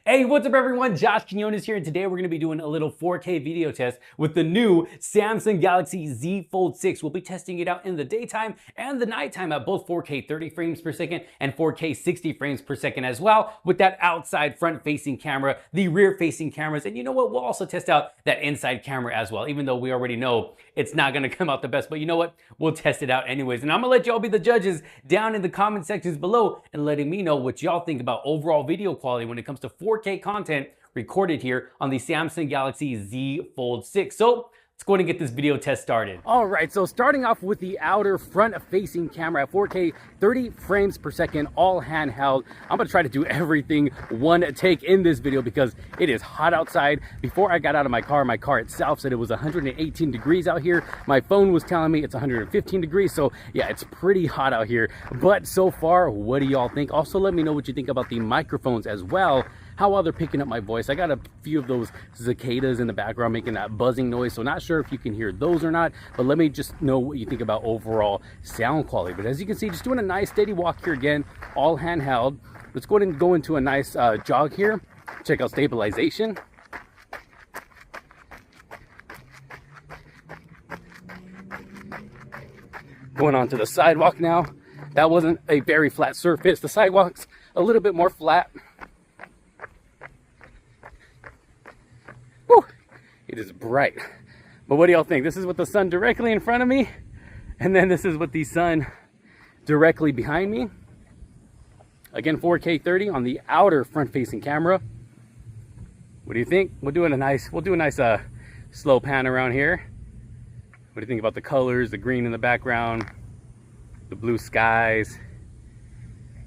Hey, what's up everyone? Josh Quinones here, and today we're going to be doing a little 4K video test with the new Samsung Galaxy Z Fold 6. We'll be testing it out in the daytime and the nighttime at both 4K 30 frames per second and 4K 60 frames per second as well, with that outside front-facing camera, the rear-facing cameras, and you know what? We'll also test out that inside camera as well, even though we already know it's not going to come out the best, but you know what? We'll test it out anyways, and I'm going to let y'all be the judges down in the comment sections below and letting me know what y'all think about overall video quality when it comes to 4K content recorded here on the Samsung Galaxy Z Fold 6. So let's go ahead and get this video test started. All right, so starting off with the outer front-facing camera at 4K 30 frames per second, all handheld. I'm gonna try to do everything one take in this video because it is hot outside. Before I got out of my car itself said it was 118 degrees out here. My phone was telling me it's 115 degrees, so yeah, it's pretty hot out here. But so far, what do y'all think? Also, let me know what you think about the microphones as well. How well they're picking up my voice. I got a few of those cicadas in the background making that buzzing noise, so not sure if you can hear those or not, but let me just know what you think about overall sound quality. But as you can see, just doing a nice steady walk here again, all handheld. Let's go ahead and go into a nice jog here. Check out stabilization. Going on to the sidewalk now. That wasn't a very flat surface. The sidewalk's a little bit more flat. It is bright. But what do y'all think? This is with the sun directly in front of me, and then this is with the sun directly behind me. Again, 4K 30 on the outer front-facing camera. What do you think? We'll do a nice slow pan around here. What do you think about the colors, the green in the background, the blue skies?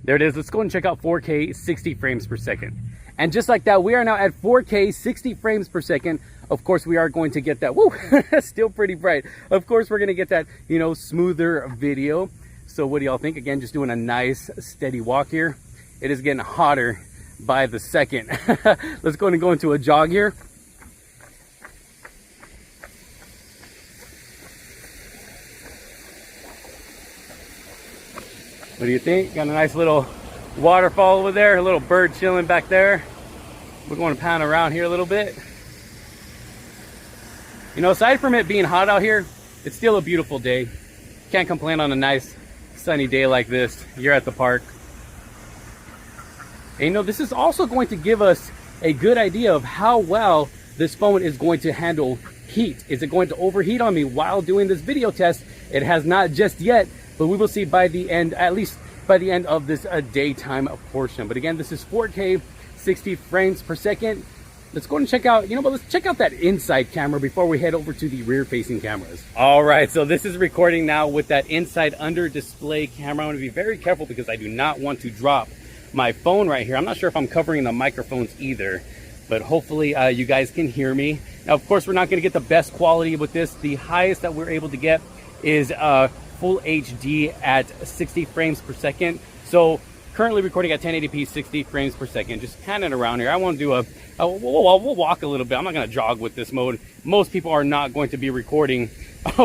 There it is. Let's go and check out 4K 60 frames per second. And just like that, we are now at 4K 60 frames per second. Of course, we are going to get that, woo, still pretty bright. Of course, we're gonna get that, you know, smoother video. So what do y'all think? Again, just doing a nice steady walk here. It is getting hotter by the second. Let's go ahead and go into a jog here. What do you think? Got a nice little waterfall over there, a little bird chilling back there. We're going to pan around here a little bit. You know, aside from it being hot out here, it's still a beautiful day. Can't complain on a nice sunny day like this. You're at the park. And you know, this is also going to give us a good idea of how well this phone is going to handle heat. Is it going to overheat on me while doing this video test? It has not just yet, but we will see by the end, at least by the end of this daytime portion. But again, this is 4K 60 frames per second. Let's go and check out, you know, but let's check out that inside camera before we head over to the rear facing cameras. All right, so this is recording now with that inside under display camera. I'm gonna be very careful because I do not want to drop my phone right here. I'm not sure if I'm covering the microphones either, but hopefully you guys can hear me. Now, of course, we're not gonna get the best quality with this. The highest that we're able to get is full HD at 60 frames per second. So currently recording at 1080p 60 frames per second. Just panning around here. I want to do we'll walk a little bit. I'm not going to jog with this mode. Most people are not going to be recording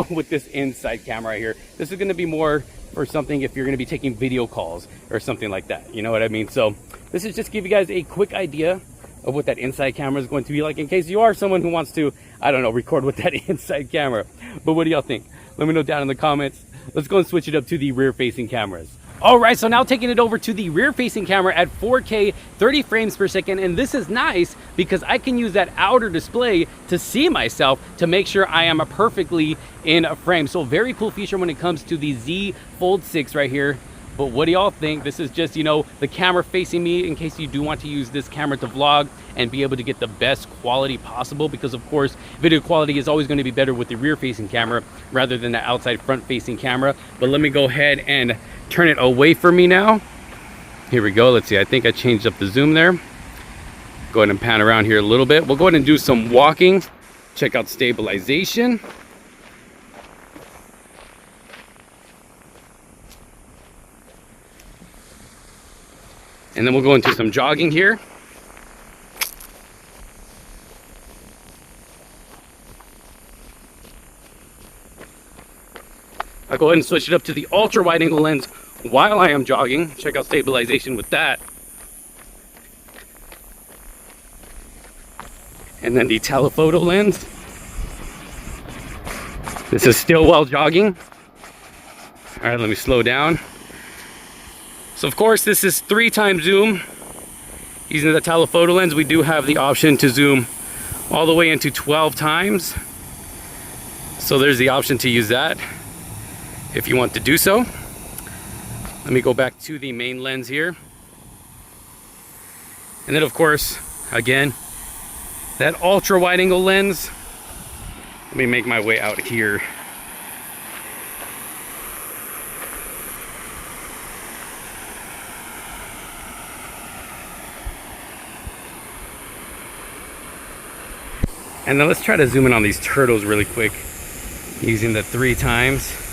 with this inside camera right here. This is going to be more for something if you're going to be taking video calls or something like that. You know what I mean? So this is just to give you guys a quick idea of what that inside camera is going to be like in case you are someone who wants to, I don't know, record with that inside camera. But what do y'all think? Let me know down in the comments. Let's go and switch it up to the rear facing cameras. All right, so now taking it over to the rear facing camera at 4K 30 frames per second. And this is nice because I can use that outer display to see myself to make sure I am perfectly in a frame. So very cool feature when it comes to the Z Fold 6 right here. But what do y'all think? This is just, you know, the camera facing me in case you do want to use this camera to vlog and be able to get the best quality possible, because of course video quality is always going to be better with the rear facing camera rather than the outside front facing camera. But let me go ahead and turn it away from me now. Here we go. Let's see, I think I changed up the zoom there. Go ahead and pan around here a little bit. We'll go ahead and do some walking. Check out stabilization. And then we'll go into some jogging here. I'll go ahead and switch it up to the ultra wide angle lens while I am jogging. Check out stabilization with that. And then the telephoto lens. This is still while jogging. All right, let me slow down. So of course, this is 3x zoom. Using the telephoto lens, we do have the option to zoom all the way into 12 times. So there's the option to use that if you want to do so. Let me go back to the main lens here. And then of course, again, that ultra wide angle lens. Let me make my way out here. And then let's try to zoom in on these turtles really quick using the 3x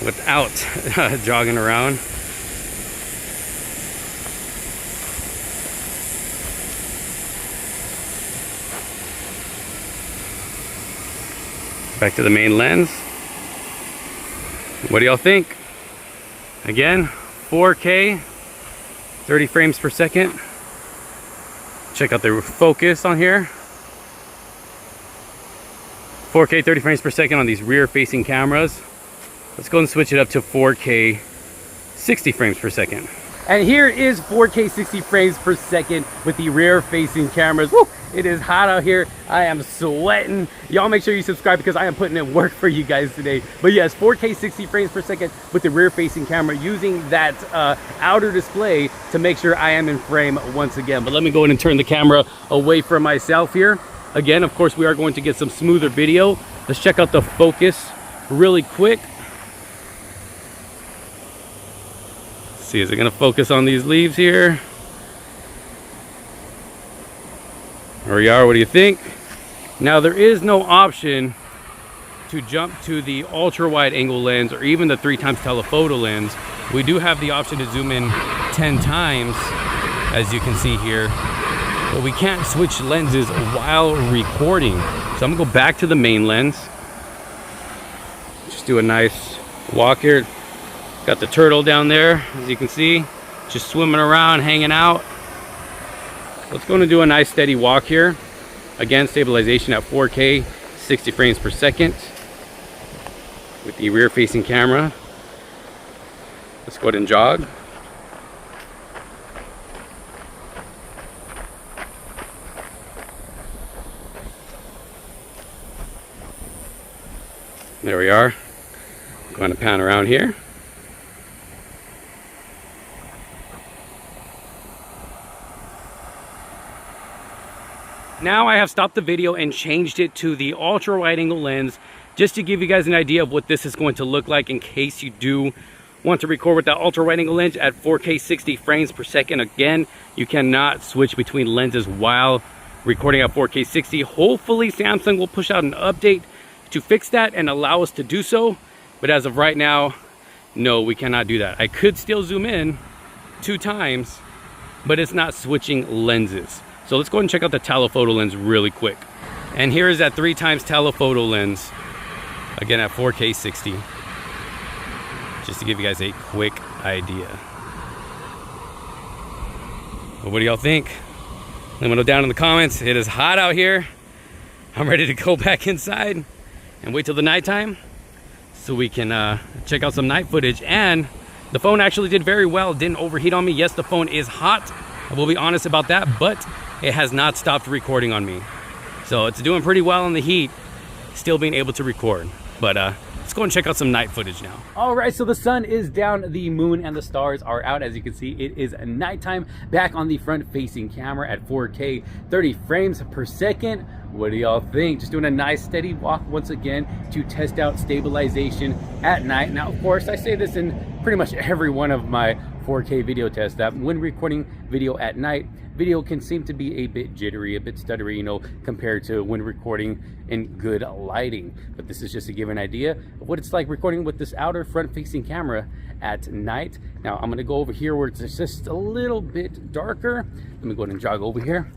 without jogging around. Back to the main lens. What do y'all think? Again, 4K, 30 frames per second. Check out the focus on here. 4K 30 frames per second on these rear facing cameras. Let's go and switch it up to 4K 60 frames per second. And here is 4K 60 frames per second with the rear facing cameras. Woo! It is hot out here. I am sweating. Y'all make sure you subscribe because I am putting in work for you guys today. But yes, 4K 60 frames per second with the rear facing camera using that outer display to make sure I am in frame once again. But let me go ahead and turn the camera away from myself here. Again, of course, we are going to get some smoother video. Let's check out the focus really quick. Let's see, is it gonna focus on these leaves here? There we are, what do you think? Now there is no option to jump to the ultra wide angle lens or even the 3x telephoto lens. We do have the option to zoom in 10 times, as you can see here. But we can't switch lenses while recording. So I'm gonna go back to the main lens. Just do a nice walk here. Got the turtle down there, as you can see, just swimming around, hanging out. Let's go and do a nice steady walk here. Again, stabilization at 4K, 60 frames per second with the rear facing camera. Let's go ahead and jog. There we are. I'm going to pan around here. Now I have stopped the video and changed it to the ultra wide angle lens just to give you guys an idea of what this is going to look like in case you do want to record with that ultra wide angle lens at 4K 60 frames per second. Again, you cannot switch between lenses while recording at 4K 60. Hopefully Samsung will push out an update to fix that and allow us to do so, but as of right now, no, we cannot do that. I could still zoom in 2 times, but it's not switching lenses. So let's go ahead and check out the telephoto lens really quick. And here is that 3x telephoto lens, again at 4K 60, just to give you guys a quick idea. But what do y'all think? Let me know down in the comments. It is hot out here. I'm ready to go back inside and wait till the nighttime so we can check out some night footage. And the phone actually did very well, didn't overheat on me. Yes, the phone is hot, I will be honest about that, but it has not stopped recording on me. So it's doing pretty well in the heat, still being able to record. But let's go and check out some night footage now. All right, so the sun is down, the moon and the stars are out. As you can see, it is nighttime. Back on the front facing camera at 4K 30 frames per second. What do y'all think? Just doing a nice steady walk once again to test out stabilization at night. Now, of course, I say this in pretty much every one of my 4K video tests, that when recording video at night, video can seem to be a bit jittery, a bit stuttery, you know, compared to when recording in good lighting. But this is just to give an idea of what it's like recording with this outer front facing camera at night. Now I'm gonna go over here where it's just a little bit darker. Let me go ahead and jog over here.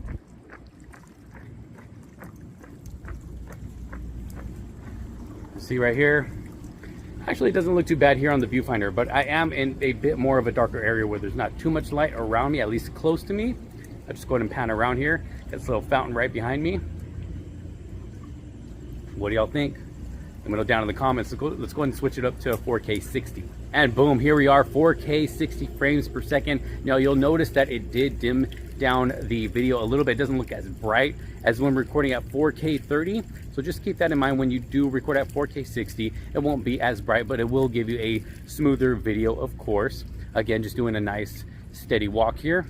See right here, actually it doesn't look too bad here on the viewfinder, but I am in a bit more of a darker area where there's not too much light around me, at least close to me. I'll just go ahead and pan around here. Got this little fountain right behind me. What do y'all think? Let me know down in the comments. Let's go ahead and switch it up to 4K 60. And boom, here we are, 4K 60 frames per second. Now you'll notice that it did dim down the video a little bit. It doesn't look as bright as when recording at 4K 30. So just keep that in mind when you do record at 4K 60. It won't be as bright, but it will give you a smoother video, of course. Again, just doing a nice steady walk here.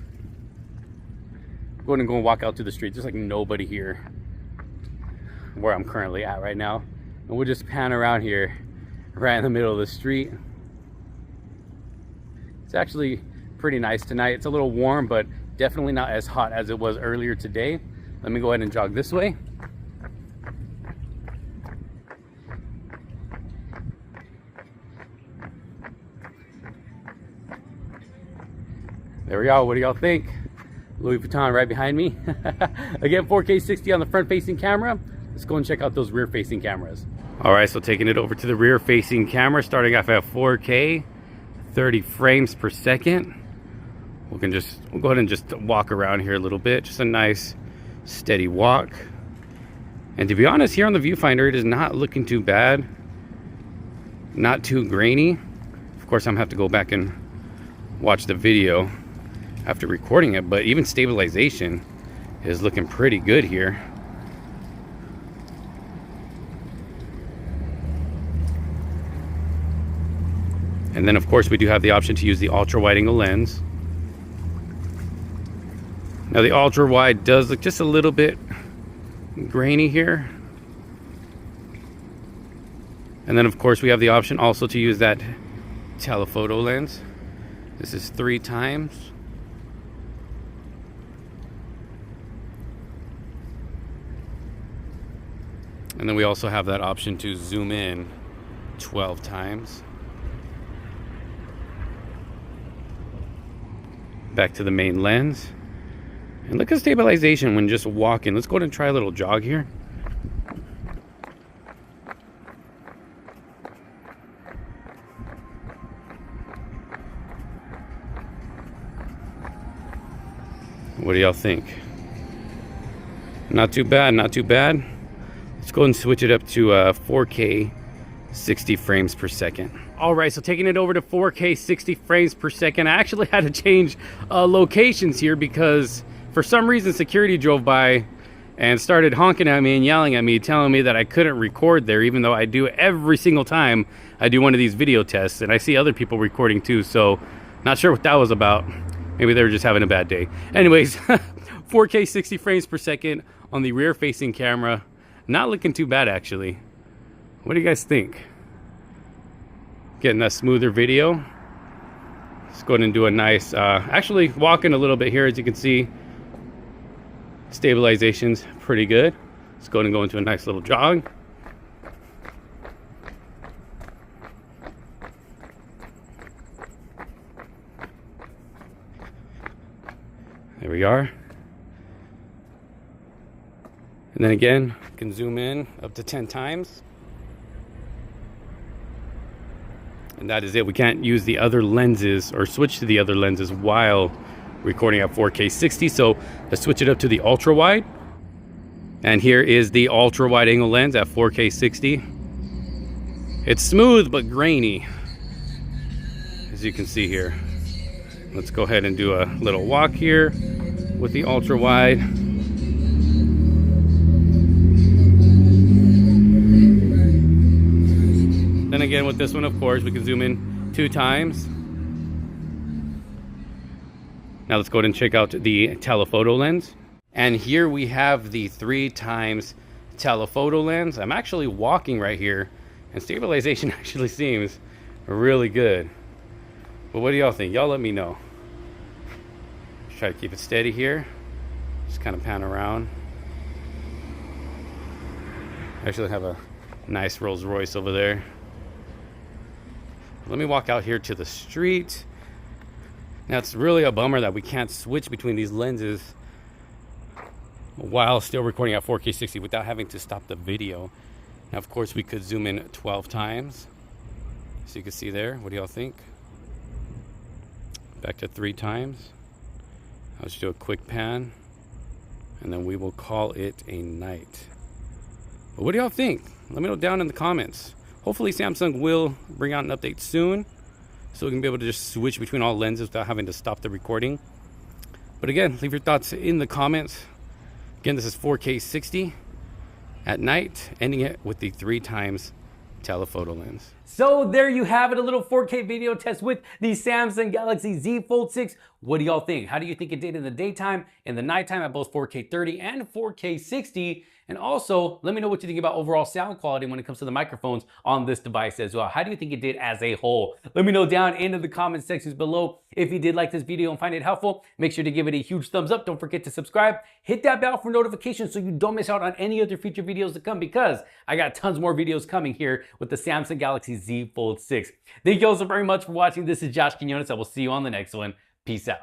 Go ahead and go and walk out to the street. There's like nobody here where I'm currently at right now. And we'll just pan around here right in the middle of the street. It's actually pretty nice tonight. It's a little warm, but definitely not as hot as it was earlier today. Let me go ahead and jog this way. There we are. What do y'all think? Louis Vuitton right behind me. Again, 4K 60 on the front facing camera. Let's go and check out those rear facing cameras. All right, so taking it over to the rear facing camera, starting off at 4K, 30 frames per second. We'll go ahead and just walk around here a little bit. Just a nice steady walk. And to be honest, here on the viewfinder, it is not looking too bad. Not too grainy. Of course, I'm gonna have to go back and watch the video after recording it, but even stabilization is looking pretty good here. And then of course we do have the option to use the ultra wide angle lens. Now the ultra wide does look just a little bit grainy here. And then of course we have the option also to use that telephoto lens. This is 3 times. And then we also have that option to zoom in 12 times. Back to the main lens. And look at stabilization when just walking. Let's go ahead and try a little jog here. What do y'all think? Not too bad, not too bad. Let's go and switch it up to 4K 60 frames per second. All right, so taking it over to 4K 60 frames per second, I actually had to change locations here because for some reason security drove by and started honking at me and yelling at me, telling me that I couldn't record there, even though I do every single time I do one of these video tests. And I see other people recording too, so not sure what that was about. Maybe they were just having a bad day. Anyways, 4K 60 frames per second on the rear facing camera. Not looking too bad actually. What do you guys think? Getting a smoother video. Let's go ahead and do a nice, actually walking a little bit here, as you can see. Stabilization's pretty good. Let's go ahead and go into a nice little jog. There we are. And then again, you can zoom in up to 10 times. And that is it. We can't use the other lenses or switch to the other lenses while recording at 4K 60. So let's switch it up to the ultra wide. And here is the ultra wide angle lens at 4K 60. It's smooth but grainy, as you can see here. Let's go ahead and do a little walk here with the ultra wide. Then again with this one, of course, we can zoom in 2 times. Now let's go ahead and check out the telephoto lens. And here we have the 3 times telephoto lens. I'm actually walking right here and stabilization actually seems really good. But what do y'all think? Y'all let me know. Just try to keep it steady here. Just kind of pan around. I actually have a nice Rolls Royce over there. Let me walk out here to the street. Now it's really a bummer that we can't switch between these lenses while still recording at 4K 60 without having to stop the video. Now of course we could zoom in 12 times. So you can see there, what do y'all think? Back to 3 times. I'll just do a quick pan, and then we will call it a night. But what do y'all think? Let me know down in the comments. Hopefully Samsung will bring out an update soon, so we can be able to just switch between all lenses without having to stop the recording. But again, leave your thoughts in the comments. Again, this is 4K 60 at night, ending it with the 3x telephoto lens. So there you have it, a little 4K video test with the Samsung Galaxy Z Fold 6. What do y'all think? How do you think it did in the daytime, in the nighttime at both 4K 30 and 4K 60? And also, let me know what you think about overall sound quality when it comes to the microphones on this device as well. How do you think it did as a whole? Let me know down in the comment sections below. If you did like this video and find it helpful, make sure to give it a huge thumbs up. Don't forget to subscribe. Hit that bell for notifications so you don't miss out on any other future videos to come, because I got tons more videos coming here with the Samsung Galaxy Z Fold 6. Thank you all so very much for watching. This is Josh Quinones. I will see you on the next one. Peace out.